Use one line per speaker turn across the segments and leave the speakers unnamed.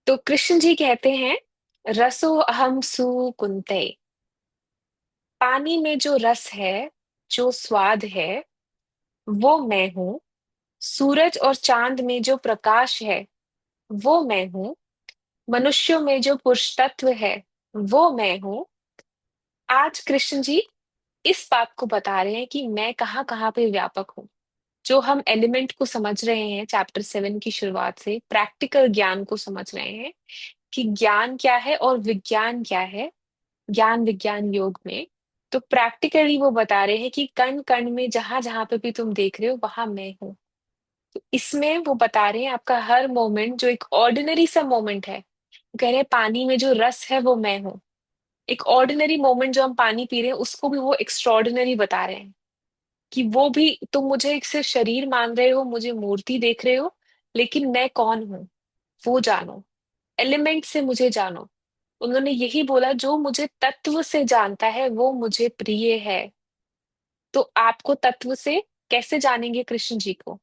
तो कृष्ण जी कहते हैं, रसो अहम सुकुंते। पानी में जो रस है, जो स्वाद है, वो मैं हूँ। सूरज और चांद में जो प्रकाश है, वो मैं हूँ। मनुष्यों में जो पुरुष तत्व है, वो मैं हूँ। आज कृष्ण जी इस बात को बता रहे हैं कि मैं कहाँ कहाँ पे व्यापक हूँ। जो हम एलिमेंट को समझ रहे हैं चैप्टर 7 की शुरुआत से, प्रैक्टिकल ज्ञान को समझ रहे हैं कि ज्ञान क्या है और विज्ञान क्या है, ज्ञान विज्ञान योग में। तो प्रैक्टिकली वो बता रहे हैं कि कण कण में जहां जहां पे भी तुम देख रहे हो, वहां मैं हूँ। तो इसमें वो बता रहे हैं आपका हर मोमेंट जो एक ऑर्डिनरी सा मोमेंट है, वो कह रहे हैं पानी में जो रस है वो मैं हूँ। एक ऑर्डिनरी मोमेंट जो हम पानी पी रहे हैं उसको भी वो एक्स्ट्रॉर्डिनरी बता रहे हैं कि वो भी तुम मुझे एक सिर्फ शरीर मान रहे हो, मुझे मूर्ति देख रहे हो, लेकिन मैं कौन हूँ वो जानो। एलिमेंट से मुझे जानो। उन्होंने यही बोला, जो मुझे तत्व से जानता है वो मुझे प्रिय है। तो आपको तत्व से कैसे जानेंगे कृष्ण जी को?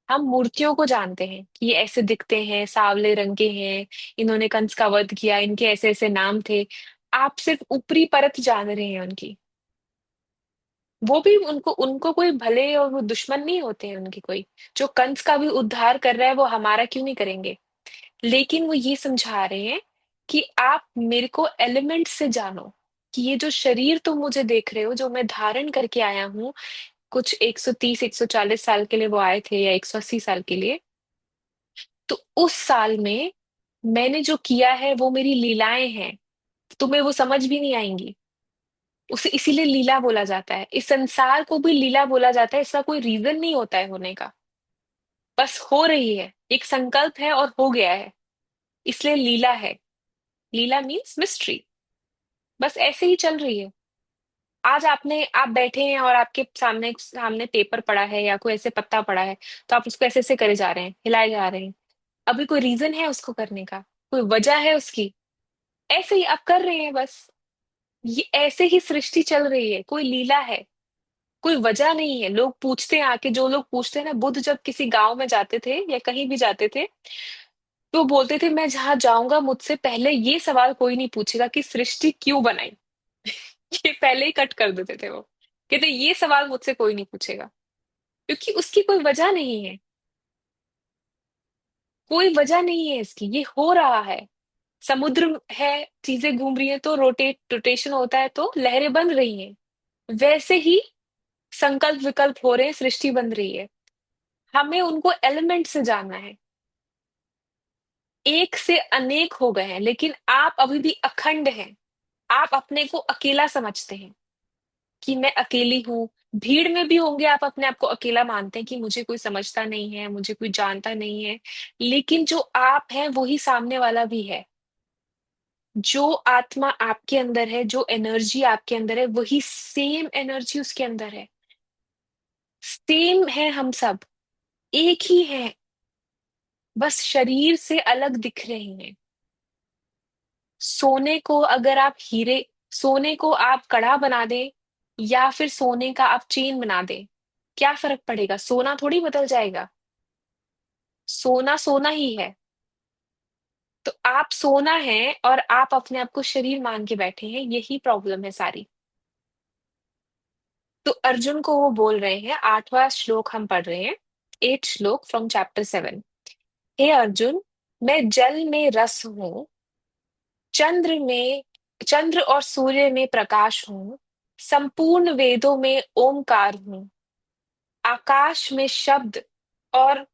हम मूर्तियों को जानते हैं कि ये ऐसे दिखते हैं, सांवले रंग के हैं, इन्होंने कंस का वध किया, इनके ऐसे ऐसे नाम थे। आप सिर्फ ऊपरी परत जान रहे हैं उनकी। वो भी उनको उनको कोई भले और वो दुश्मन नहीं होते हैं उनके कोई। जो कंस का भी उद्धार कर रहा है वो हमारा क्यों नहीं करेंगे? लेकिन वो ये समझा रहे हैं कि आप मेरे को एलिमेंट से जानो, कि ये जो शरीर तुम मुझे देख रहे हो, जो मैं धारण करके आया हूँ, कुछ 130 140 साल के लिए वो आए थे या 180 साल के लिए। तो उस साल में मैंने जो किया है वो मेरी लीलाएं हैं। तुम्हें वो समझ भी नहीं आएंगी। उसे इसीलिए लीला बोला जाता है, इस संसार को भी लीला बोला जाता है। इसका कोई रीजन नहीं होता है होने का, बस हो रही है, एक संकल्प है और हो गया है, इसलिए लीला है। लीला मीन्स मिस्ट्री। बस ऐसे ही चल रही है। आज आप बैठे हैं और आपके सामने सामने पेपर पड़ा है या कोई ऐसे पत्ता पड़ा है, तो आप उसको ऐसे ऐसे करे जा रहे हैं, हिलाए जा रहे हैं। अभी कोई रीजन है उसको करने का? कोई वजह है उसकी? ऐसे ही आप कर रहे हैं बस। ये ऐसे ही सृष्टि चल रही है, कोई लीला है, कोई वजह नहीं है। लोग पूछते हैं आके, जो लोग पूछते हैं ना, बुद्ध जब किसी गांव में जाते थे या कहीं भी जाते थे, तो बोलते थे मैं जहां जाऊंगा मुझसे पहले ये सवाल कोई नहीं पूछेगा कि सृष्टि क्यों बनाई। ये पहले ही कट कर देते थे वो। कहते ये सवाल मुझसे कोई नहीं पूछेगा, क्योंकि उसकी कोई वजह नहीं है। कोई वजह नहीं है इसकी, ये हो रहा है। समुद्र है, चीजें घूम रही हैं तो रोटेशन होता है तो लहरें बन रही हैं। वैसे ही संकल्प विकल्प हो रहे हैं, सृष्टि बन रही है। हमें उनको एलिमेंट से जानना है। एक से अनेक हो गए हैं, लेकिन आप अभी भी अखंड हैं। आप अपने को अकेला समझते हैं कि मैं अकेली हूँ। भीड़ में भी होंगे आप अपने आप को अकेला मानते हैं कि मुझे कोई समझता नहीं है, मुझे कोई जानता नहीं है। लेकिन जो आप हैं वही सामने वाला भी है। जो आत्मा आपके अंदर है, जो एनर्जी आपके अंदर है, वही सेम एनर्जी उसके अंदर है। सेम है हम सब, एक ही है। बस शरीर से अलग दिख रहे हैं। सोने को अगर आप हीरे सोने को आप कड़ा बना दें या फिर सोने का आप चेन बना दें, क्या फर्क पड़ेगा? सोना थोड़ी बदल जाएगा। सोना सोना ही है। तो आप सोना है और आप अपने आप को शरीर मान के बैठे हैं, यही प्रॉब्लम है सारी। तो अर्जुन को वो बोल रहे हैं, 8वां श्लोक हम पढ़ रहे हैं, 8 श्लोक फ्रॉम चैप्टर 7। हे अर्जुन, मैं जल में रस हूं, चंद्र में चंद्र और सूर्य में प्रकाश हूं, संपूर्ण वेदों में ओमकार हूं, आकाश में शब्द और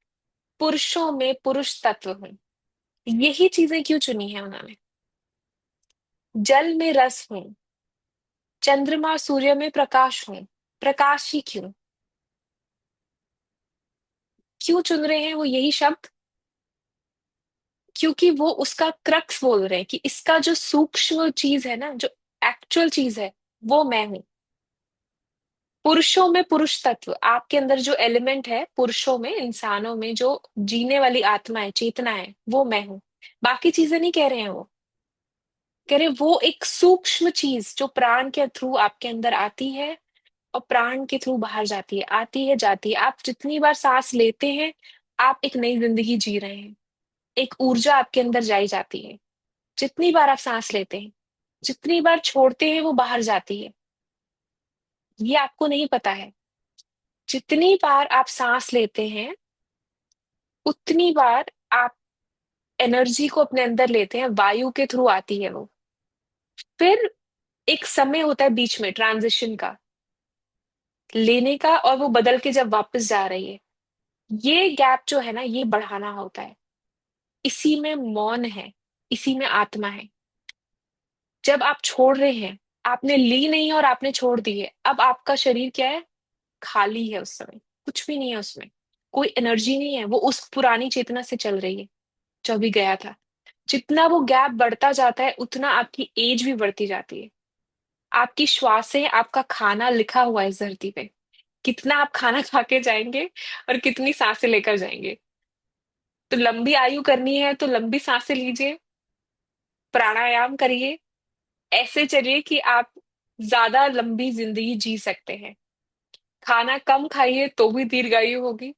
पुरुषों में पुरुष तत्व हूं। यही चीजें क्यों चुनी है उन्होंने? जल में रस हूं, चंद्रमा और सूर्य में प्रकाश हूं। प्रकाश ही क्यों? क्यों चुन रहे हैं वो यही शब्द? क्योंकि वो उसका क्रक्स बोल रहे हैं कि इसका जो सूक्ष्म चीज है ना, जो एक्चुअल चीज है, वो मैं हूं। पुरुषों में पुरुष तत्व, आपके अंदर जो एलिमेंट है, पुरुषों में, इंसानों में जो जीने वाली आत्मा है, चेतना है, वो मैं हूं। बाकी चीजें नहीं कह रहे हैं वो। कह रहे वो एक सूक्ष्म चीज जो प्राण के थ्रू आपके अंदर आती है और प्राण के थ्रू बाहर जाती है, आती है जाती है। आप जितनी बार सांस लेते हैं, आप एक नई जिंदगी जी रहे हैं। एक ऊर्जा आपके अंदर जाई जाती है। जितनी बार आप सांस लेते हैं, जितनी बार छोड़ते हैं वो बाहर जाती है। ये आपको नहीं पता है। जितनी बार आप सांस लेते हैं उतनी बार आप एनर्जी को अपने अंदर लेते हैं, वायु के थ्रू आती है वो। फिर एक समय होता है बीच में ट्रांजिशन का, लेने का, और वो बदल के जब वापस जा रही है। ये गैप जो है ना, ये बढ़ाना होता है। इसी में मौन है, इसी में आत्मा है। जब आप छोड़ रहे हैं, आपने ली नहीं और आपने छोड़ दी है, अब आपका शरीर क्या है? खाली है उस समय। कुछ भी नहीं है उसमें। कोई एनर्जी नहीं है, वो उस पुरानी चेतना से चल रही है जो अभी गया था। जितना वो गैप बढ़ता जाता है उतना आपकी एज भी बढ़ती जाती है। आपकी श्वासें, आपका खाना लिखा हुआ है इस धरती पे। कितना आप खाना खा के जाएंगे और कितनी सांसें लेकर जाएंगे। तो लंबी आयु करनी है तो लंबी सांसें लीजिए, प्राणायाम करिए, ऐसे चलिए कि आप ज्यादा लंबी जिंदगी जी सकते हैं। खाना कम खाइए तो भी दीर्घायु होगी,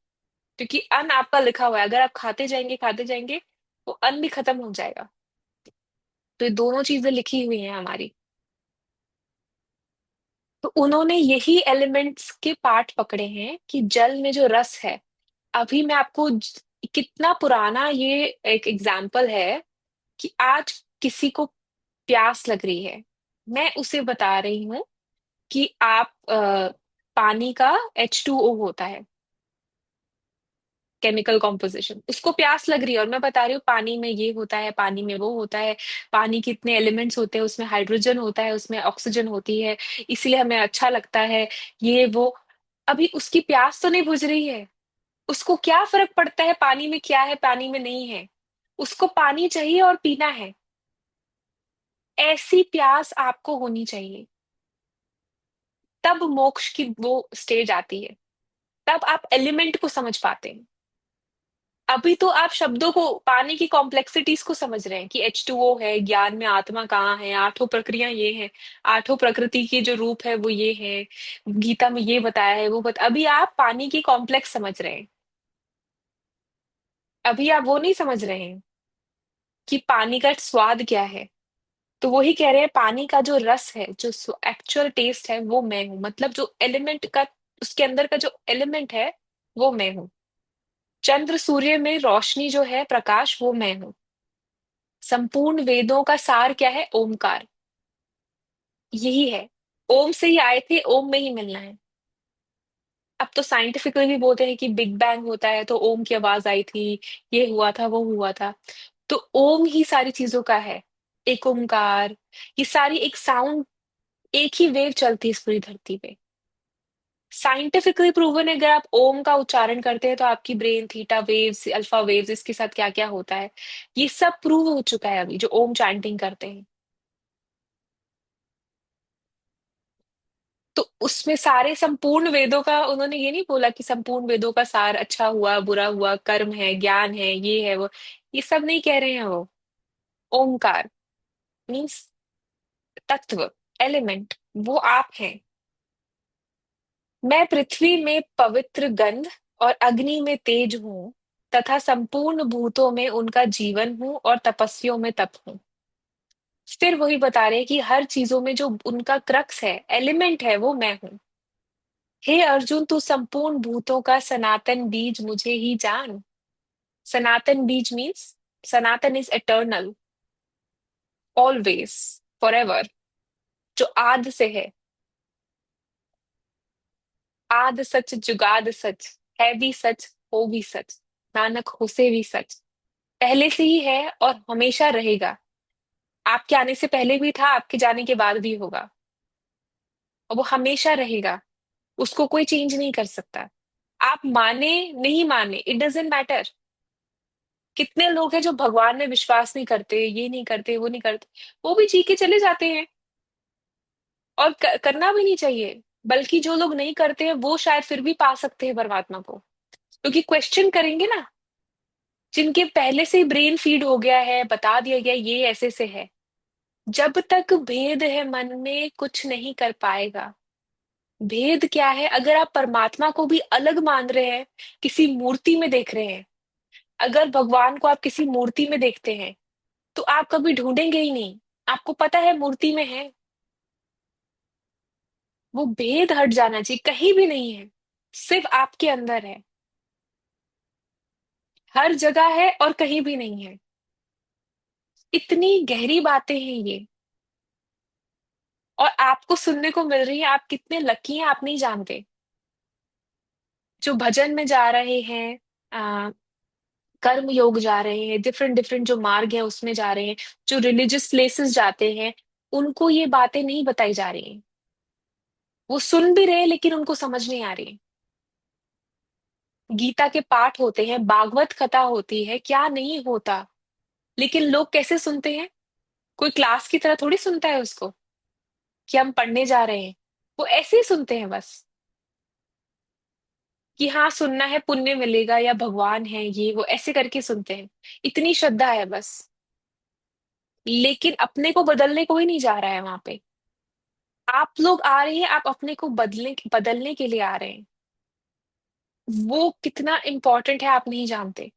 क्योंकि अन्न आपका लिखा हुआ है। अगर आप खाते जाएंगे वो अन्न भी खत्म हो जाएगा। तो ये दोनों चीजें लिखी हुई हैं हमारी। तो उन्होंने यही एलिमेंट्स के पार्ट पकड़े हैं कि जल में जो रस है। अभी मैं आपको कितना पुराना ये एक एग्जाम्पल है कि आज किसी को प्यास लग रही है। मैं उसे बता रही हूँ कि आप पानी का H2O होता है, केमिकल कॉम्पोजिशन, उसको प्यास लग रही है, और मैं बता रही हूँ पानी में ये होता है, पानी में वो होता है। पानी के इतने एलिमेंट्स होते हैं, उसमें हाइड्रोजन होता है, उसमें ऑक्सीजन होती है, इसलिए हमें अच्छा लगता है। ये वो। अभी उसकी प्यास तो नहीं बुझ रही है। उसको क्या फर्क पड़ता है पानी में क्या है, पानी में नहीं है। उसको पानी चाहिए और पीना है। ऐसी प्यास आपको होनी चाहिए। तब मोक्ष की वो स्टेज आती है। तब आप एलिमेंट को समझ पाते हैं। अभी तो आप शब्दों को, पानी की कॉम्प्लेक्सिटीज को समझ रहे हैं कि H2O है, ज्ञान में आत्मा कहाँ है, आठों प्रक्रिया ये है, आठों प्रकृति के जो रूप है वो ये है, गीता में ये बताया है, अभी आप पानी की कॉम्प्लेक्स समझ रहे हैं। अभी आप वो नहीं समझ रहे हैं कि पानी का स्वाद क्या है। तो वही कह रहे हैं, पानी का जो रस है, जो एक्चुअल टेस्ट है, वो मैं हूं। मतलब जो एलिमेंट का, उसके अंदर का जो एलिमेंट है, वो मैं हूं। चंद्र सूर्य में रोशनी जो है, प्रकाश, वो मैं हूं। संपूर्ण वेदों का सार क्या है? ओमकार। यही है। ओम से ही आए थे, ओम में ही मिलना है। अब तो साइंटिफिकली भी बोलते हैं कि बिग बैंग होता है तो ओम की आवाज आई थी, ये हुआ था, वो हुआ था। तो ओम ही सारी चीजों का है। एक ओमकार। ये सारी एक साउंड, एक ही वेव चलती है इस पूरी धरती पे। साइंटिफिकली प्रूवन है, अगर आप ओम का उच्चारण करते हैं तो आपकी brain theta waves, alpha waves, इसके साथ क्या क्या होता है, ये सब प्रूव हो चुका है अभी जो ओम चैंटिंग करते हैं। तो उसमें सारे संपूर्ण वेदों का, उन्होंने ये नहीं बोला कि संपूर्ण वेदों का सार अच्छा हुआ, बुरा हुआ, कर्म है, ज्ञान है, ये है वो। ये सब नहीं कह रहे हैं वो। ओमकार मीन्स तत्व, एलिमेंट, वो आप हैं। मैं पृथ्वी में पवित्र गंध और अग्नि में तेज हूँ, तथा संपूर्ण भूतों में उनका जीवन हूँ और तपस्वियों में तप हूँ। फिर वही बता रहे हैं कि हर चीजों में जो उनका क्रक्स है, एलिमेंट है, वो मैं हूँ। हे अर्जुन, तू संपूर्ण भूतों का सनातन बीज मुझे ही जान। सनातन बीज means, Sanatan is eternal, always, forever, जो आद से है। आद सच जुगाद सच, है भी सच, हो भी सच, नानक होसे भी सच। पहले से ही है और हमेशा रहेगा। आपके आने से पहले भी था, आपके जाने के बाद भी होगा, और वो हमेशा रहेगा। उसको कोई चेंज नहीं कर सकता। आप माने नहीं माने, इट डजेंट मैटर। कितने लोग हैं जो भगवान में विश्वास नहीं करते, ये नहीं करते, वो नहीं करते, वो भी जी के चले जाते हैं। और करना भी नहीं चाहिए। बल्कि जो लोग नहीं करते हैं वो शायद फिर भी पा सकते हैं परमात्मा को, क्योंकि क्वेश्चन करेंगे ना। जिनके पहले से ही ब्रेन फीड हो गया है, बता दिया गया ये ऐसे से है। जब तक भेद है मन में कुछ नहीं कर पाएगा। भेद क्या है? अगर आप परमात्मा को भी अलग मान रहे हैं, किसी मूर्ति में देख रहे हैं, अगर भगवान को आप किसी मूर्ति में देखते हैं तो आप कभी ढूंढेंगे ही नहीं। आपको पता है मूर्ति में है। वो भेद हट जाना चाहिए, कहीं भी नहीं है, सिर्फ आपके अंदर है। हर जगह है और कहीं भी नहीं है। इतनी गहरी बातें हैं ये, और आपको सुनने को मिल रही है। आप कितने लकी हैं आप नहीं जानते। जो भजन में जा रहे हैं, आ, कर्म योग जा रहे हैं, डिफरेंट डिफरेंट जो मार्ग है उसमें जा रहे हैं, जो रिलीजियस प्लेसेस जाते हैं, उनको ये बातें नहीं बताई जा रही हैं। वो सुन भी रहे हैं लेकिन उनको समझ नहीं आ रही। गीता के पाठ होते हैं, भागवत कथा होती है, क्या नहीं होता। लेकिन लोग कैसे सुनते हैं? कोई क्लास की तरह थोड़ी सुनता है उसको, कि हम पढ़ने जा रहे हैं। वो ऐसे ही सुनते हैं बस, कि हाँ सुनना है, पुण्य मिलेगा, या भगवान है, ये वो ऐसे करके सुनते हैं। इतनी श्रद्धा है बस। लेकिन अपने को बदलने कोई नहीं जा रहा है वहां पे। आप लोग आ रहे हैं, आप अपने को बदलने के लिए आ रहे हैं। वो कितना इंपॉर्टेंट है आप नहीं जानते।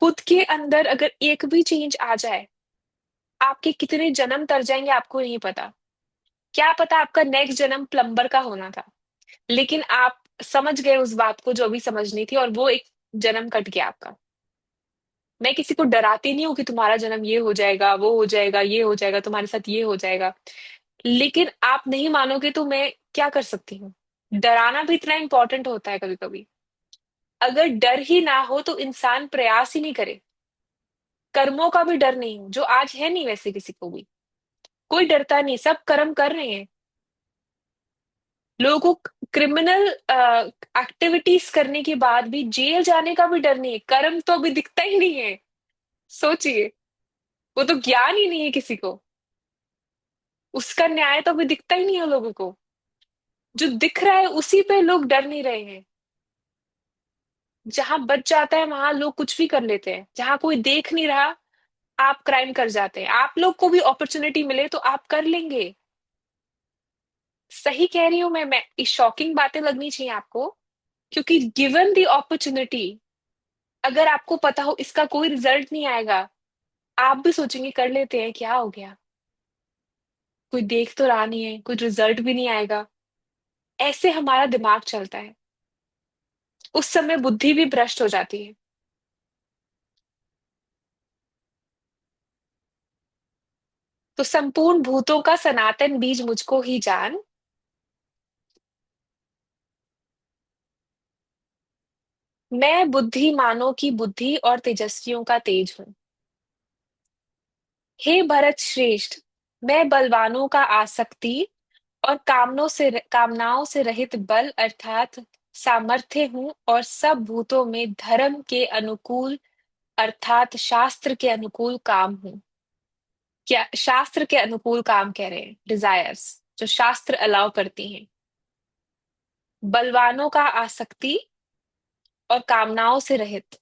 खुद के अंदर अगर एक भी चेंज आ जाए, आपके कितने जन्म तर जाएंगे आपको नहीं पता। क्या पता आपका नेक्स्ट जन्म प्लम्बर का होना था, लेकिन आप समझ गए उस बात को जो अभी समझनी थी, और वो एक जन्म कट गया आपका। मैं किसी को डराती नहीं हूँ कि तुम्हारा जन्म ये हो जाएगा, वो हो जाएगा, ये हो जाएगा, तुम्हारे साथ ये हो जाएगा। लेकिन आप नहीं मानोगे तो मैं क्या कर सकती हूँ। डराना भी इतना इंपॉर्टेंट होता है कभी कभी। अगर डर ही ना हो तो इंसान प्रयास ही नहीं करे। कर्मों का भी डर नहीं हो, जो आज है नहीं वैसे किसी को भी। कोई डरता नहीं, सब कर्म कर रहे हैं। लोगों को क्रिमिनल एक्टिविटीज करने के बाद भी जेल जाने का भी डर नहीं है। कर्म तो अभी दिखता ही नहीं है। सोचिए, वो तो ज्ञान ही नहीं है किसी को। उसका न्याय तो अभी दिखता ही नहीं है लोगों को। जो दिख रहा है उसी पे लोग डर नहीं रहे हैं। जहां बच जाता है वहां लोग कुछ भी कर लेते हैं। जहां कोई देख नहीं रहा, आप क्राइम कर जाते हैं। आप लोग को भी अपॉर्चुनिटी मिले तो आप कर लेंगे। सही कह रही हूं मैं इस शॉकिंग बातें लगनी चाहिए आपको। क्योंकि गिवन द अपॉर्चुनिटी, अगर आपको पता हो इसका कोई रिजल्ट नहीं आएगा, आप भी सोचेंगे कर लेते हैं, क्या हो गया, कोई देख तो रहा नहीं है, कोई रिजल्ट भी नहीं आएगा। ऐसे हमारा दिमाग चलता है। उस समय बुद्धि भी भ्रष्ट हो जाती है। तो संपूर्ण भूतों का सनातन बीज मुझको ही जान। मैं बुद्धिमानों की बुद्धि और तेजस्वियों का तेज हूँ। हे भरत श्रेष्ठ, मैं बलवानों का आसक्ति और कामनाओं से रहित बल अर्थात सामर्थ्य हूँ, और सब भूतों में धर्म के अनुकूल अर्थात शास्त्र के अनुकूल काम हूँ। क्या शास्त्र के अनुकूल काम कह रहे हैं? डिजायर्स जो शास्त्र अलाउ करती हैं। बलवानों का आसक्ति और कामनाओं से रहित।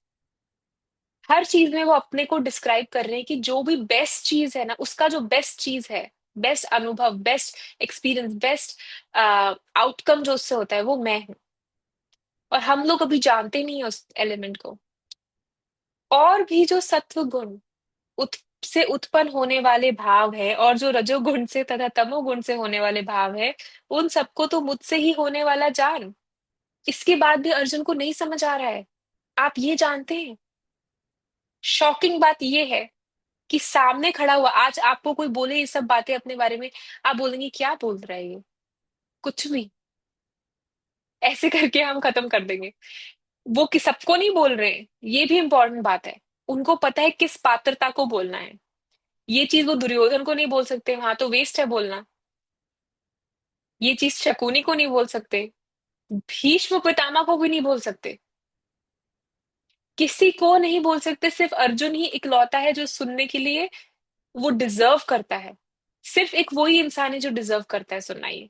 हर चीज में वो अपने को डिस्क्राइब कर रहे हैं कि जो भी बेस्ट चीज है ना, उसका जो बेस्ट चीज है, बेस्ट अनुभव, बेस्ट एक्सपीरियंस, बेस्ट आउटकम जो उससे होता है वो मैं हूं। और हम लोग अभी जानते नहीं है उस एलिमेंट को। और भी जो सत्व गुण उत, से उत्पन्न होने वाले भाव है, और जो रजोगुण से तथा तमोगुण से होने वाले भाव है, उन सबको तो मुझसे ही होने वाला जान। इसके बाद भी अर्जुन को नहीं समझ आ रहा है। आप ये जानते हैं, शॉकिंग बात ये है कि सामने खड़ा हुआ आज आपको कोई बोले ये सब बातें अपने बारे में, आप बोलेंगे क्या बोल रहा है ये, कुछ भी ऐसे करके हम खत्म कर देंगे। वो कि सबको नहीं बोल रहे हैं, ये भी इंपॉर्टेंट बात है। उनको पता है किस पात्रता को बोलना है। ये चीज वो दुर्योधन को नहीं बोल सकते, वहां तो वेस्ट है बोलना। ये चीज शकुनी को नहीं बोल सकते, भीष्म पितामह को भी नहीं बोल सकते, किसी को नहीं बोल सकते। सिर्फ अर्जुन ही इकलौता है जो सुनने के लिए वो डिजर्व करता है। सिर्फ एक वही इंसान है जो डिजर्व करता है सुनना ये।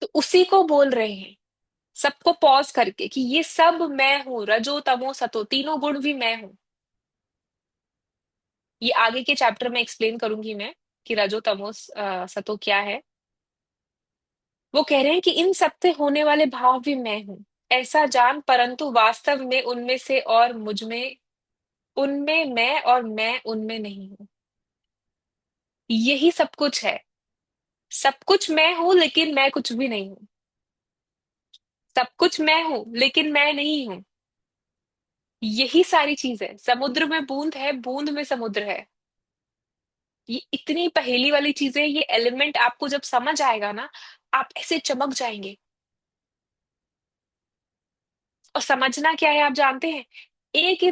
तो उसी को बोल रहे हैं, सबको पॉज करके, कि ये सब मैं हूं, रजो तमो सतो तीनों गुण भी मैं हूं। ये आगे के चैप्टर में एक्सप्लेन करूंगी मैं, कि रजो तमो सतो क्या है। वो कह रहे हैं कि इन सब से होने वाले भाव भी मैं हूं। ऐसा जान परंतु वास्तव में उनमें से और मुझ में, उनमें मैं और मैं उनमें नहीं हूं। यही सब कुछ है। सब कुछ मैं हूं लेकिन मैं कुछ भी नहीं हूं। सब कुछ मैं हूं लेकिन मैं नहीं हूं। यही सारी चीज है। समुद्र में बूंद है, बूंद में समुद्र है। ये इतनी पहेली वाली चीजें, ये एलिमेंट आपको जब समझ आएगा ना, आप ऐसे चमक जाएंगे। और समझना क्या है आप जानते हैं? एक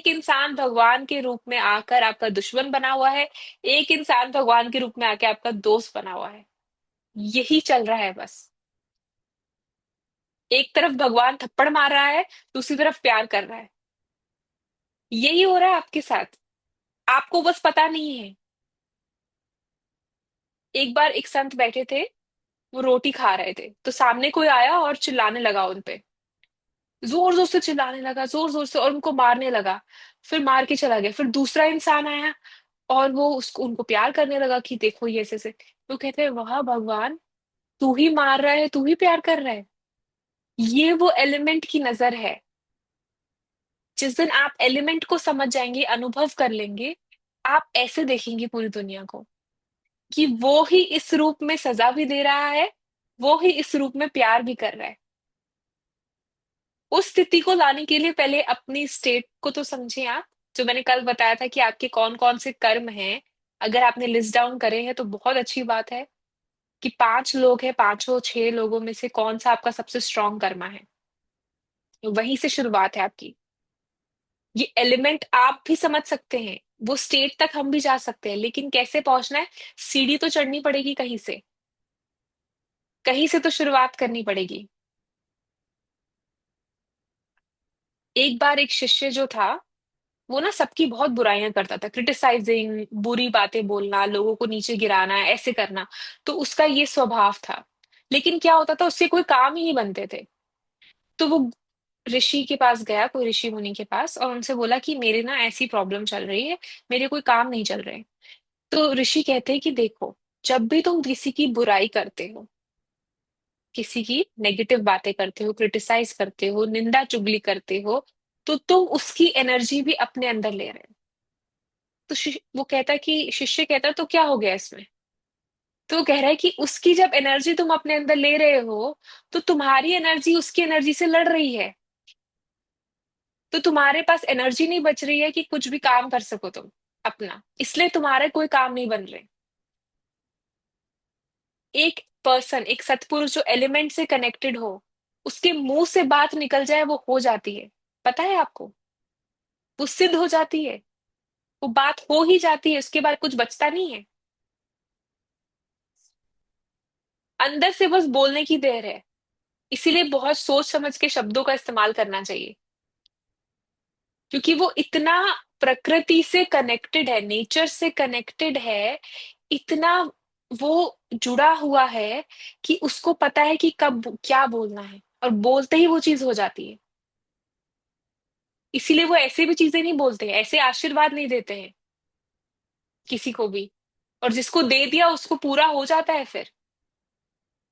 इंसान भगवान के रूप में आकर आपका दुश्मन बना हुआ है। एक इंसान भगवान के रूप में आके आपका दोस्त बना हुआ है। यही चल रहा है बस। एक तरफ भगवान थप्पड़ मार रहा है, दूसरी तरफ प्यार कर रहा है। यही हो रहा है आपके साथ। आपको बस पता नहीं है। एक बार एक संत बैठे थे, वो रोटी खा रहे थे, तो सामने कोई आया और चिल्लाने लगा उन पे। जोर जोर से चिल्लाने लगा, जोर जोर से, और उनको मारने लगा। फिर मार के चला गया। फिर दूसरा इंसान आया और वो उसको उनको प्यार करने लगा कि देखो ये ऐसे। तो कहते हैं वाह भगवान, तू ही मार रहा है, तू ही प्यार कर रहा है। ये वो एलिमेंट की नजर है। जिस दिन आप एलिमेंट को समझ जाएंगे, अनुभव कर लेंगे, आप ऐसे देखेंगे पूरी दुनिया को कि वो ही इस रूप में सजा भी दे रहा है, वो ही इस रूप में प्यार भी कर रहा है। उस स्थिति को लाने के लिए पहले अपनी स्टेट को तो समझिए आप। जो मैंने कल बताया था कि आपके कौन कौन से कर्म हैं, अगर आपने लिस्ट डाउन करे हैं तो बहुत अच्छी बात है। कि 5 लोग हैं, पांचों 6 लोगों में से कौन सा आपका सबसे स्ट्रांग कर्मा है। वहीं से शुरुआत है आपकी। ये एलिमेंट आप भी समझ सकते हैं, वो स्टेट तक हम भी जा सकते हैं, लेकिन कैसे पहुंचना है? सीढ़ी तो चढ़नी पड़ेगी कहीं से। कहीं से तो शुरुआत करनी पड़ेगी। एक बार एक शिष्य जो था, वो ना सबकी बहुत बुराइयां करता था, क्रिटिसाइजिंग, बुरी बातें बोलना, लोगों को नीचे गिराना, ऐसे करना। तो उसका ये स्वभाव था। लेकिन क्या होता था, उससे कोई काम ही नहीं बनते थे। तो वो ऋषि के पास गया, कोई ऋषि मुनि के पास, और उनसे बोला कि मेरे ना ऐसी प्रॉब्लम चल रही है, मेरे कोई काम नहीं चल रहे। तो ऋषि कहते हैं कि देखो, जब भी तुम किसी की बुराई करते हो, किसी की नेगेटिव बातें करते हो, क्रिटिसाइज करते हो, निंदा चुगली करते हो, तो तुम उसकी एनर्जी भी अपने अंदर ले रहे हो। तो वो कहता है कि शिष्य कहता है तो क्या हो गया इसमें? तो वो कह रहा है कि उसकी जब एनर्जी तुम अपने अंदर ले रहे हो, तो तुम्हारी एनर्जी उसकी एनर्जी से लड़ रही है। तो तुम्हारे पास एनर्जी नहीं बच रही है कि कुछ भी काम कर सको तुम अपना, इसलिए तुम्हारे कोई काम नहीं बन रहे। एक पर्सन, एक सत्पुरुष जो एलिमेंट से कनेक्टेड हो, उसके मुंह से बात निकल जाए वो हो जाती है। पता है आपको? वो सिद्ध हो जाती है। वो बात हो ही जाती है, उसके बाद कुछ बचता नहीं है। अंदर से बस बोलने की देर है। इसीलिए बहुत सोच समझ के शब्दों का इस्तेमाल करना चाहिए। क्योंकि वो इतना प्रकृति से कनेक्टेड है, नेचर से कनेक्टेड है, इतना वो जुड़ा हुआ है कि उसको पता है कि कब क्या बोलना है, और बोलते ही वो चीज हो जाती है। इसीलिए वो ऐसे भी चीजें नहीं बोलते हैं, ऐसे आशीर्वाद नहीं देते हैं किसी को भी। और जिसको दे दिया उसको पूरा हो जाता है फिर।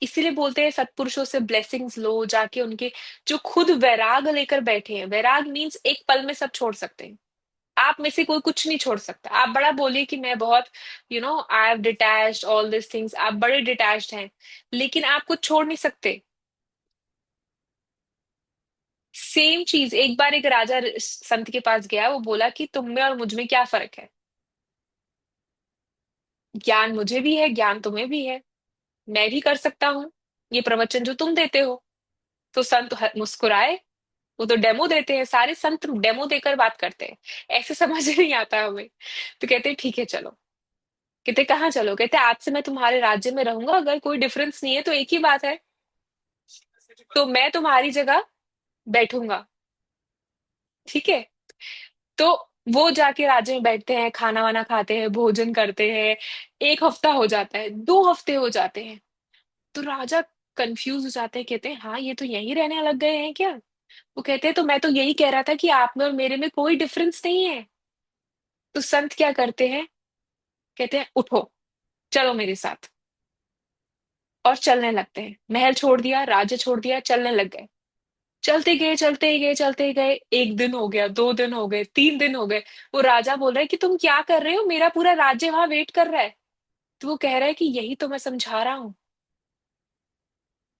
इसीलिए बोलते हैं सत्पुरुषों से ब्लेसिंग्स लो जाके उनके, जो खुद वैराग लेकर बैठे हैं। वैराग मीन्स एक पल में सब छोड़ सकते हैं। आप में से कोई कुछ नहीं छोड़ सकता। आप बड़ा बोलिए कि मैं बहुत, I have detached all this things, आप बड़े डिटैच्ड हैं, लेकिन आप कुछ छोड़ नहीं सकते। सेम चीज, एक बार एक राजा संत के पास गया, वो बोला कि तुम में और मुझ में क्या फर्क है? ज्ञान मुझे भी है, ज्ञान तुम्हें भी है, मैं भी कर सकता हूँ ये प्रवचन जो तुम देते हो। तो संत मुस्कुराए। वो तो डेमो देते हैं, सारे संत डेमो देकर बात करते हैं। ऐसे समझ नहीं आता हमें। तो कहते हैं ठीक है चलो। कहते कहाँ चलो? कहते आज से मैं तुम्हारे राज्य में रहूंगा, अगर कोई डिफरेंस नहीं है तो एक ही बात है, तो मैं तुम्हारी जगह बैठूंगा। ठीक है। तो वो जाके राज्य में बैठते हैं, खाना वाना खाते हैं, भोजन करते हैं। 1 हफ्ता हो जाता है, 2 हफ्ते हो जाते हैं। तो राजा कंफ्यूज हो जाते हैं, कहते हैं हाँ ये तो यहीं रहने लग गए हैं क्या? वो कहते हैं तो मैं तो यही कह रहा था कि आप में और मेरे में कोई डिफरेंस नहीं है। तो संत क्या करते हैं? कहते हैं उठो, चलो मेरे साथ। और चलने लगते हैं। महल छोड़ दिया, राज्य छोड़ दिया, चलने लग गए। चलते गए, चलते ही गए, चलते ही गए। 1 दिन हो गया, 2 दिन हो गए, 3 दिन हो गए। वो राजा बोल रहा है कि तुम क्या कर रहे हो, मेरा पूरा राज्य वहां वेट कर रहा है। तो वो कह रहा है कि यही तो मैं समझा रहा हूँ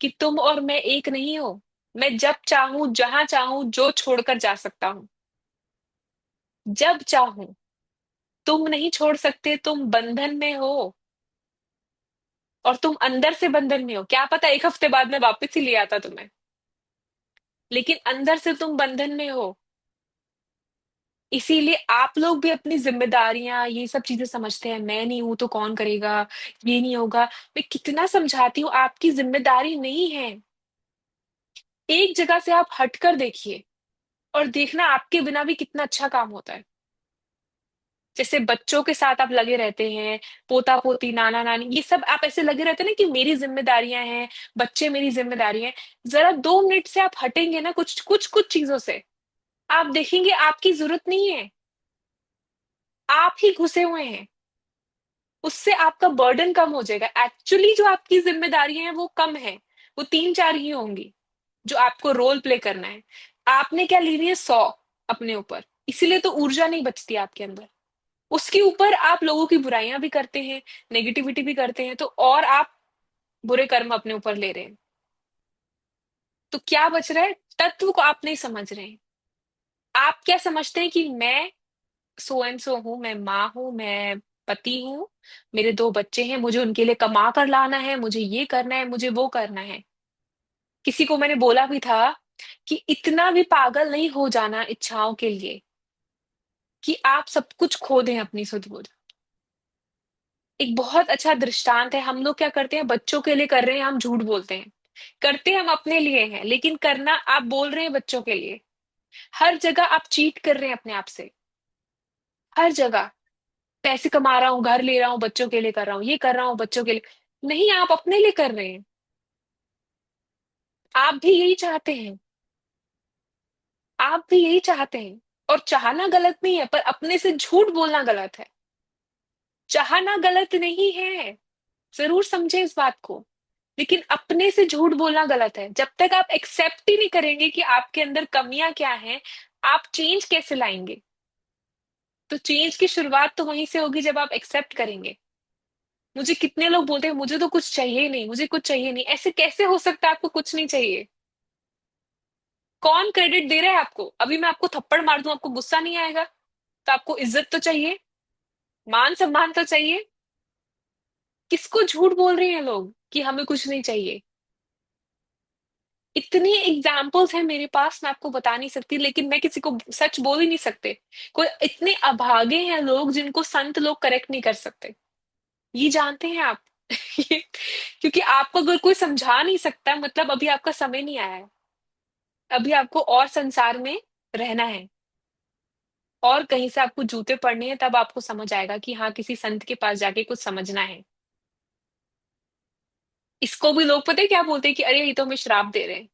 कि तुम और मैं एक नहीं हो। मैं जब चाहूं, जहां चाहूं, जो छोड़कर जा सकता हूं, जब चाहूं। तुम नहीं छोड़ सकते, तुम बंधन में हो। और तुम अंदर से बंधन में हो, क्या पता 1 हफ्ते बाद मैं वापस ही ले आता तुम्हें। लेकिन अंदर से तुम बंधन में हो। इसीलिए आप लोग भी अपनी जिम्मेदारियां, ये सब चीजें समझते हैं, मैं नहीं हूं तो कौन करेगा, ये नहीं होगा। मैं कितना समझाती हूँ, आपकी जिम्मेदारी नहीं है। एक जगह से आप हटकर देखिए और देखना आपके बिना भी कितना अच्छा काम होता है। जैसे बच्चों के साथ आप लगे रहते हैं, पोता पोती, नाना नानी, ये सब आप ऐसे लगे रहते हैं ना कि मेरी जिम्मेदारियां हैं, बच्चे मेरी जिम्मेदारियां हैं। जरा 2 मिनट से आप हटेंगे ना कुछ कुछ कुछ चीजों से, आप देखेंगे आपकी जरूरत नहीं है। आप ही घुसे हुए हैं। उससे आपका बर्डन कम हो जाएगा। एक्चुअली जो आपकी जिम्मेदारियां हैं वो कम है। वो 3-4 ही होंगी जो आपको रोल प्ले करना है। आपने क्या ली हुई है, 100 अपने ऊपर। इसीलिए तो ऊर्जा नहीं बचती आपके अंदर। उसके ऊपर आप लोगों की बुराइयां भी करते हैं, नेगेटिविटी भी करते हैं, तो और आप बुरे कर्म अपने ऊपर ले रहे हैं। तो क्या बच रहा है? तत्व को आप नहीं समझ रहे हैं। आप क्या समझते हैं कि मैं सो एंड सो हूं, मैं माँ हूं, मैं पति हूं, मेरे 2 बच्चे हैं, मुझे उनके लिए कमा कर लाना है, मुझे ये करना है, मुझे वो करना है। किसी को मैंने बोला भी था कि इतना भी पागल नहीं हो जाना इच्छाओं के लिए कि आप सब कुछ खो दें अपनी सुध बुध। एक बहुत अच्छा दृष्टांत है। हम लोग क्या करते हैं, बच्चों के लिए कर रहे हैं, हम झूठ बोलते हैं। करते हम अपने लिए हैं, लेकिन करना आप बोल रहे हैं बच्चों के लिए। हर जगह आप चीट कर रहे हैं अपने आप से। हर जगह पैसे कमा रहा हूँ, घर ले रहा हूँ, बच्चों के लिए कर रहा हूँ, ये कर रहा हूँ बच्चों के लिए। नहीं, आप अपने लिए कर रहे हैं। आप भी यही चाहते हैं। आप भी यही चाहते हैं। और चाहना गलत नहीं है, पर अपने से झूठ बोलना गलत है। चाहना गलत नहीं है, जरूर समझे इस बात को। लेकिन अपने से झूठ बोलना गलत है। जब तक आप एक्सेप्ट ही नहीं करेंगे कि आपके अंदर कमियां क्या हैं, आप चेंज कैसे लाएंगे? तो चेंज की शुरुआत तो वहीं से होगी जब आप एक्सेप्ट करेंगे। मुझे कितने लोग बोलते हैं मुझे तो कुछ चाहिए ही नहीं, मुझे कुछ चाहिए नहीं। ऐसे कैसे हो सकता है आपको कुछ नहीं चाहिए? कौन क्रेडिट दे रहा है आपको? अभी मैं आपको थप्पड़ मार दूं, आपको गुस्सा नहीं आएगा? तो आपको इज्जत तो चाहिए, मान सम्मान तो चाहिए। किसको झूठ बोल रहे हैं लोग कि हमें कुछ नहीं चाहिए? इतनी एग्जाम्पल्स हैं मेरे पास, मैं आपको बता नहीं सकती, लेकिन मैं किसी को सच बोल ही नहीं सकते। कोई इतने अभागे हैं लोग जिनको संत लोग करेक्ट नहीं कर सकते। ये जानते हैं आप? क्योंकि आपको अगर कोई समझा नहीं सकता, मतलब अभी आपका समय नहीं आया है। अभी आपको और संसार में रहना है, और कहीं से आपको जूते पड़ने हैं, तब आपको समझ आएगा कि हाँ, किसी संत के पास जाके कुछ समझना है। इसको भी लोग पता है क्या बोलते हैं कि अरे ये तो हमें श्राप दे रहे हैं।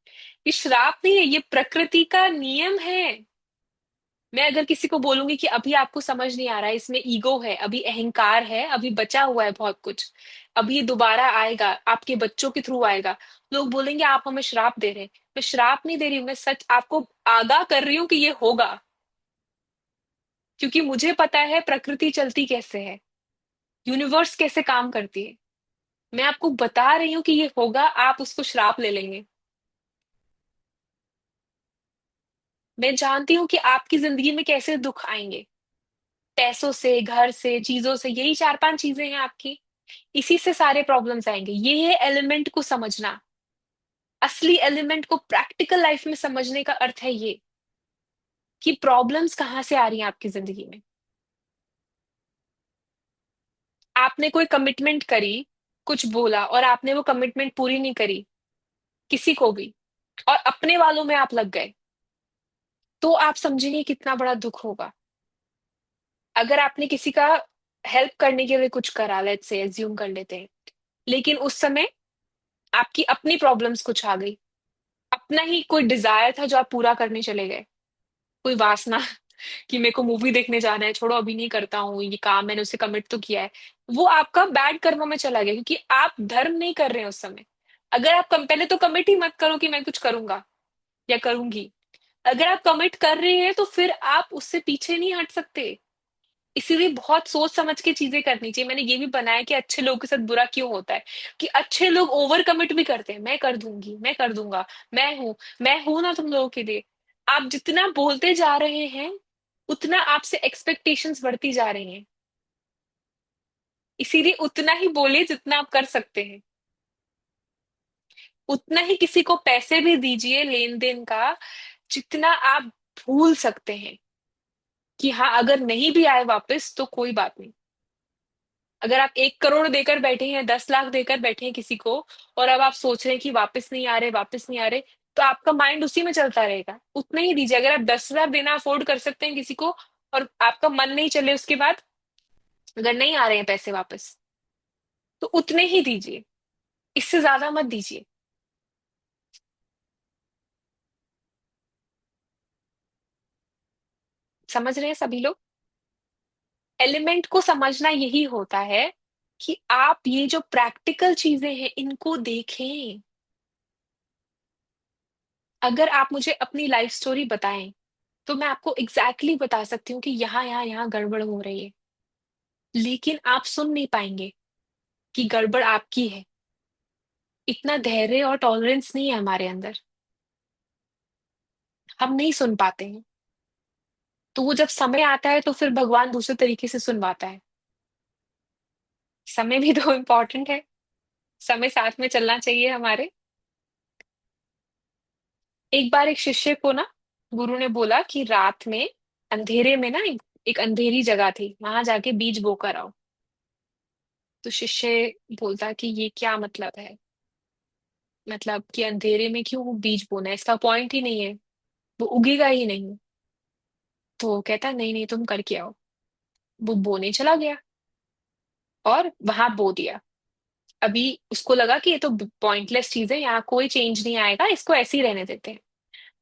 ये श्राप नहीं है, ये प्रकृति का नियम है। मैं अगर किसी को बोलूंगी कि अभी आपको समझ नहीं आ रहा है, इसमें ईगो है, अभी अहंकार है, अभी बचा हुआ है बहुत कुछ, अभी ये दोबारा आएगा, आपके बच्चों के थ्रू आएगा। लोग बोलेंगे आप हमें श्राप दे रहे हैं। मैं श्राप नहीं दे रही हूँ, मैं सच आपको आगाह कर रही हूँ कि ये होगा। क्योंकि मुझे पता है प्रकृति चलती कैसे है, यूनिवर्स कैसे काम करती है। मैं आपको बता रही हूँ कि ये होगा, आप उसको श्राप ले लेंगे। मैं जानती हूँ कि आपकी जिंदगी में कैसे दुख आएंगे, पैसों से, घर से, चीजों से, यही 4-5 चीजें हैं आपकी। इसी से सारे प्रॉब्लम्स आएंगे। ये है एलिमेंट को समझना। असली एलिमेंट को प्रैक्टिकल लाइफ में समझने का अर्थ है ये, कि प्रॉब्लम्स कहाँ से आ रही हैं आपकी जिंदगी में। आपने कोई कमिटमेंट करी, कुछ बोला और आपने वो कमिटमेंट पूरी नहीं करी किसी को भी, और अपने वालों में आप लग गए, तो आप समझेंगे कितना बड़ा दुख होगा। अगर आपने किसी का हेल्प करने के लिए कुछ करा, लेट्स से एज्यूम कर लेते हैं, लेकिन उस समय आपकी अपनी प्रॉब्लम्स कुछ आ गई, अपना ही कोई डिजायर था जो आप पूरा करने चले गए, कोई वासना, कि मेरे को मूवी देखने जाना है, छोड़ो अभी नहीं करता हूँ, ये काम मैंने उसे कमिट तो किया है। वो आपका बैड कर्म में चला गया, क्योंकि आप धर्म नहीं कर रहे हैं उस समय। अगर आप पहले तो कमिट ही मत करो कि मैं कुछ करूंगा या करूंगी। अगर आप कमिट कर रहे हैं तो फिर आप उससे पीछे नहीं हट सकते। इसीलिए बहुत सोच समझ के चीजें करनी चाहिए। मैंने ये भी बनाया कि अच्छे लोगों के साथ बुरा क्यों होता है, कि अच्छे लोग ओवर कमिट भी करते हैं, मैं कर दूंगी, मैं कर दूंगा, मैं हूं ना तुम लोगों के लिए। आप जितना बोलते जा रहे हैं उतना आपसे एक्सपेक्टेशंस बढ़ती जा रही हैं। इसीलिए उतना ही बोलिए जितना आप कर सकते हैं। उतना ही किसी को पैसे भी दीजिए लेन देन का जितना आप भूल सकते हैं, कि हाँ अगर नहीं भी आए वापस तो कोई बात नहीं। अगर आप 1 करोड़ देकर बैठे हैं, 10 लाख देकर बैठे हैं किसी को, और अब आप सोच रहे हैं कि वापस नहीं आ रहे, वापस नहीं आ रहे, तो आपका माइंड उसी में चलता रहेगा। उतना ही दीजिए। अगर आप 10 हजार देना अफोर्ड कर सकते हैं किसी को, और आपका मन नहीं चले उसके बाद, अगर नहीं आ रहे हैं पैसे वापस, तो उतने ही दीजिए। इससे ज्यादा मत दीजिए। समझ रहे हैं सभी लोग? एलिमेंट को समझना यही होता है कि आप ये जो प्रैक्टिकल चीजें हैं इनको देखें। अगर आप मुझे अपनी लाइफ स्टोरी बताएं तो मैं आपको एग्जैक्टली बता सकती हूँ कि यहाँ यहाँ यहाँ गड़बड़ हो रही है, लेकिन आप सुन नहीं पाएंगे कि गड़बड़ आपकी है। इतना धैर्य और टॉलरेंस नहीं है हमारे अंदर। हम नहीं सुन पाते हैं। तो वो जब समय आता है तो फिर भगवान दूसरे तरीके से सुनवाता है। समय भी तो इम्पोर्टेंट है। समय साथ में चलना चाहिए हमारे। एक बार एक शिष्य को ना गुरु ने बोला कि रात में अंधेरे में ना एक अंधेरी जगह थी, वहां जाके बीज बोकर आओ। तो शिष्य बोलता कि ये क्या मतलब है, मतलब कि अंधेरे में क्यों बीज बोना है, इसका पॉइंट ही नहीं है, वो उगेगा ही नहीं। तो वो कहता नहीं नहीं तुम करके आओ। वो बोने चला गया और वहां बो दिया। अभी उसको लगा कि ये तो पॉइंटलेस चीज है, यहाँ कोई चेंज नहीं आएगा, इसको ऐसे ही रहने देते हैं।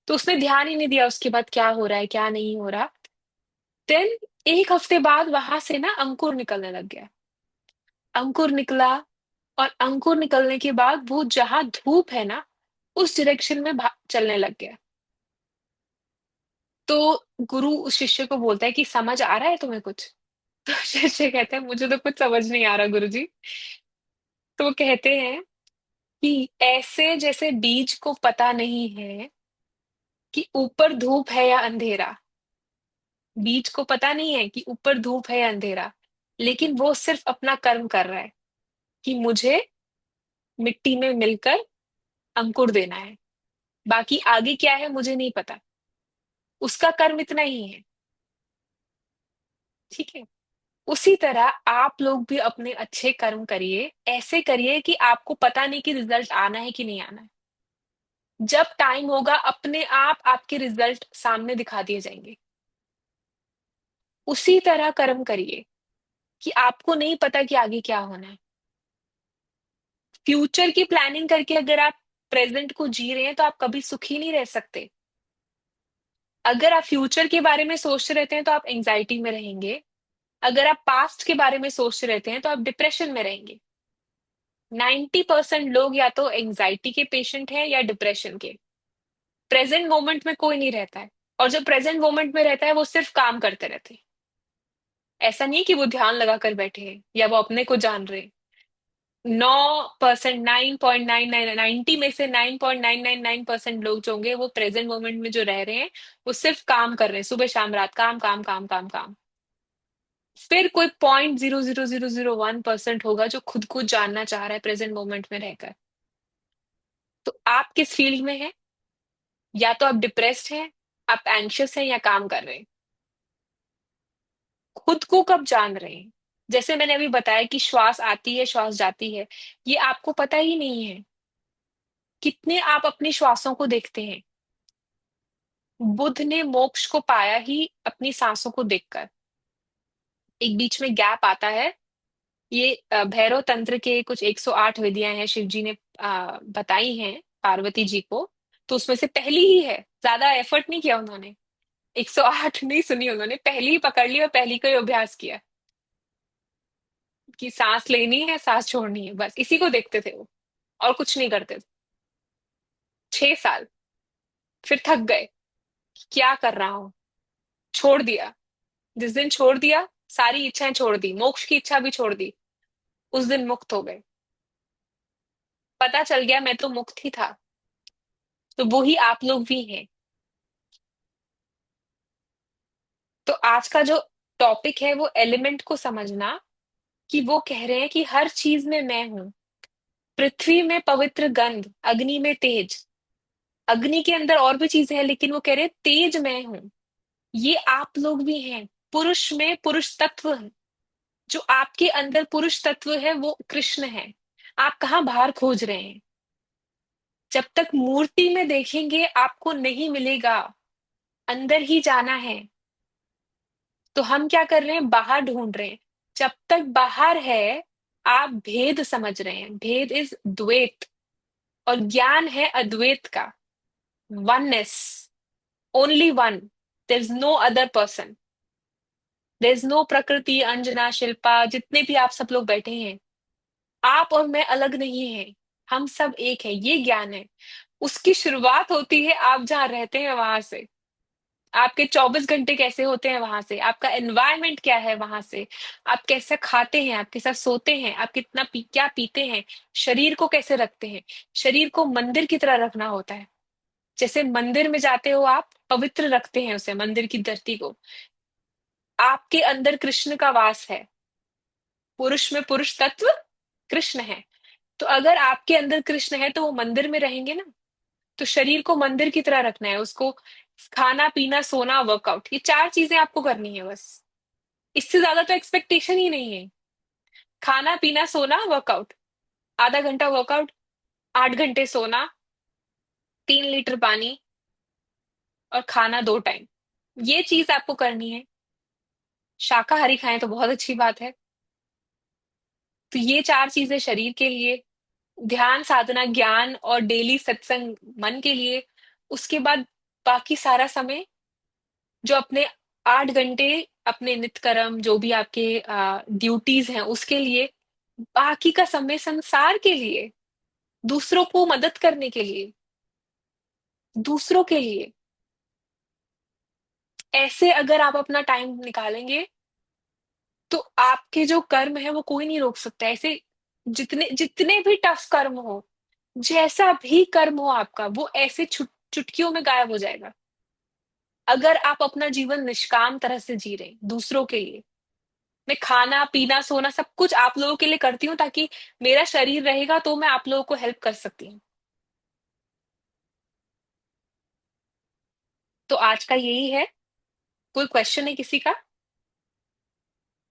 तो उसने ध्यान ही नहीं दिया उसके बाद क्या हो रहा है क्या नहीं हो रहा। देन एक हफ्ते बाद वहां से ना अंकुर निकलने लग गया। अंकुर निकला, और अंकुर निकलने के बाद वो जहां धूप है ना उस डायरेक्शन में चलने लग गया। तो गुरु उस शिष्य को बोलता है कि समझ आ रहा है तुम्हें कुछ? तो शिष्य कहते हैं मुझे तो कुछ समझ नहीं आ रहा गुरुजी। तो वो कहते हैं कि ऐसे जैसे बीज को पता नहीं है कि ऊपर धूप है या अंधेरा, बीज को पता नहीं है कि ऊपर धूप है या अंधेरा, लेकिन वो सिर्फ अपना कर्म कर रहा है कि मुझे मिट्टी में मिलकर अंकुर देना है। बाकी आगे क्या है मुझे नहीं पता। उसका कर्म इतना ही है। ठीक है। उसी तरह आप लोग भी अपने अच्छे कर्म करिए, ऐसे करिए कि आपको पता नहीं कि रिजल्ट आना है कि नहीं आना है। जब टाइम होगा अपने आप आपके रिजल्ट सामने दिखा दिए जाएंगे। उसी तरह कर्म करिए कि आपको नहीं पता कि आगे क्या होना है। फ्यूचर की प्लानिंग करके अगर आप प्रेजेंट को जी रहे हैं तो आप कभी सुखी नहीं रह सकते। अगर आप फ्यूचर के बारे में सोचते रहते हैं तो आप एंजाइटी में रहेंगे। अगर आप पास्ट के बारे में सोचते रहते हैं तो आप डिप्रेशन में रहेंगे। 90% लोग या तो एंजाइटी के पेशेंट हैं या डिप्रेशन के। प्रेजेंट मोमेंट में कोई नहीं रहता है। और जो प्रेजेंट मोमेंट में रहता है वो सिर्फ काम करते रहते हैं। ऐसा नहीं कि वो ध्यान लगा कर बैठे हैं या वो अपने को जान रहे हैं। 9%, 9.99, 90 में से 9.999% लोग जो होंगे वो प्रेजेंट मोमेंट में जो रह रहे हैं, वो सिर्फ काम कर रहे हैं, सुबह शाम रात काम काम काम काम काम। फिर कोई 0.00001% होगा जो खुद को जानना चाह रहा है प्रेजेंट मोमेंट में रहकर। तो आप किस फील्ड में हैं? या तो आप डिप्रेस्ड हैं, आप एंग्शियस हैं, या काम कर रहे हैं। खुद को कब जान रहे हैं? जैसे मैंने अभी बताया कि श्वास आती है श्वास जाती है, ये आपको पता ही नहीं है। कितने आप अपनी श्वासों को देखते हैं? बुद्ध ने मोक्ष को पाया ही अपनी सांसों को देखकर। एक बीच में गैप आता है। ये भैरव तंत्र के कुछ 108 विधियां हैं, शिव जी ने बताई हैं पार्वती जी को। तो उसमें से पहली ही है, ज्यादा एफर्ट नहीं किया उन्होंने। 108 नहीं सुनी उन्होंने, पहली ही पकड़ ली और पहली का ही अभ्यास किया कि सांस लेनी है, सांस छोड़नी है, बस इसी को देखते थे वो, और कुछ नहीं करते थे। 6 साल। फिर थक गए, क्या कर रहा हूं, छोड़ दिया। जिस दिन छोड़ दिया, सारी इच्छाएं छोड़ दी, मोक्ष की इच्छा भी छोड़ दी, उस दिन मुक्त हो गए। पता चल गया मैं तो मुक्त ही था। तो वो ही आप लोग भी हैं। तो आज का जो टॉपिक है वो एलिमेंट को समझना, कि वो कह रहे हैं कि हर चीज में मैं हूं। पृथ्वी में पवित्र गंध, अग्नि में तेज। अग्नि के अंदर और भी चीजें हैं, लेकिन वो कह रहे हैं तेज मैं हूं। ये आप लोग भी हैं। पुरुष में पुरुष तत्व है। जो आपके अंदर पुरुष तत्व है वो कृष्ण है। आप कहाँ बाहर खोज रहे हैं? जब तक मूर्ति में देखेंगे आपको नहीं मिलेगा, अंदर ही जाना है। तो हम क्या कर रहे हैं, बाहर ढूंढ रहे हैं। जब तक बाहर है, आप भेद समझ रहे हैं। भेद इज द्वैत, और ज्ञान है अद्वैत का, oneness, only one. There is no other person, there is no prakriti, Anjana, Shilpa, जितने भी आप सब लोग बैठे हैं, आप और मैं अलग नहीं है। हम सब एक है, ये ज्ञान है। उसकी शुरुआत होती है आप जहां रहते हैं वहां से। आपके 24 घंटे कैसे होते हैं वहां से, आपका एनवायरनमेंट क्या है वहां से, आप कैसे खाते हैं, आप कैसा सोते हैं, आप क्या पीते हैं, शरीर को कैसे रखते हैं। शरीर को मंदिर की तरह रखना होता है। जैसे मंदिर में जाते हो आप, पवित्र रखते हैं उसे, मंदिर की धरती को। आपके अंदर कृष्ण का वास है। पुरुष में पुरुष तत्व कृष्ण है। तो अगर आपके अंदर कृष्ण है तो वो मंदिर में रहेंगे ना। तो शरीर को मंदिर की तरह रखना है उसको। खाना पीना सोना वर्कआउट, ये 4 चीजें आपको करनी है बस। इससे ज्यादा तो एक्सपेक्टेशन ही नहीं है। खाना पीना सोना वर्कआउट, आधा घंटा वर्कआउट, 8 घंटे सोना, 3 लीटर पानी, और खाना 2 टाइम। ये चीज आपको करनी है। शाकाहारी खाएं तो बहुत अच्छी बात है। तो ये 4 चीजें शरीर के लिए, ध्यान साधना ज्ञान और डेली सत्संग मन के लिए। उसके बाद बाकी सारा समय जो अपने 8 घंटे, अपने नित्य कर्म जो भी आपके ड्यूटीज हैं उसके लिए। बाकी का समय संसार के लिए, दूसरों को मदद करने के लिए, दूसरों के लिए। ऐसे अगर आप अपना टाइम निकालेंगे तो आपके जो कर्म है वो कोई नहीं रोक सकता। ऐसे जितने जितने भी टफ कर्म हो, जैसा भी कर्म हो आपका, वो ऐसे चुटकियों में गायब हो जाएगा। अगर आप अपना जीवन निष्काम तरह से जी रहे हैं दूसरों के लिए। मैं खाना पीना सोना सब कुछ आप लोगों के लिए करती हूँ, ताकि मेरा शरीर रहेगा तो मैं आप लोगों को हेल्प कर सकती हूँ। तो आज का यही है। कोई क्वेश्चन है किसी का?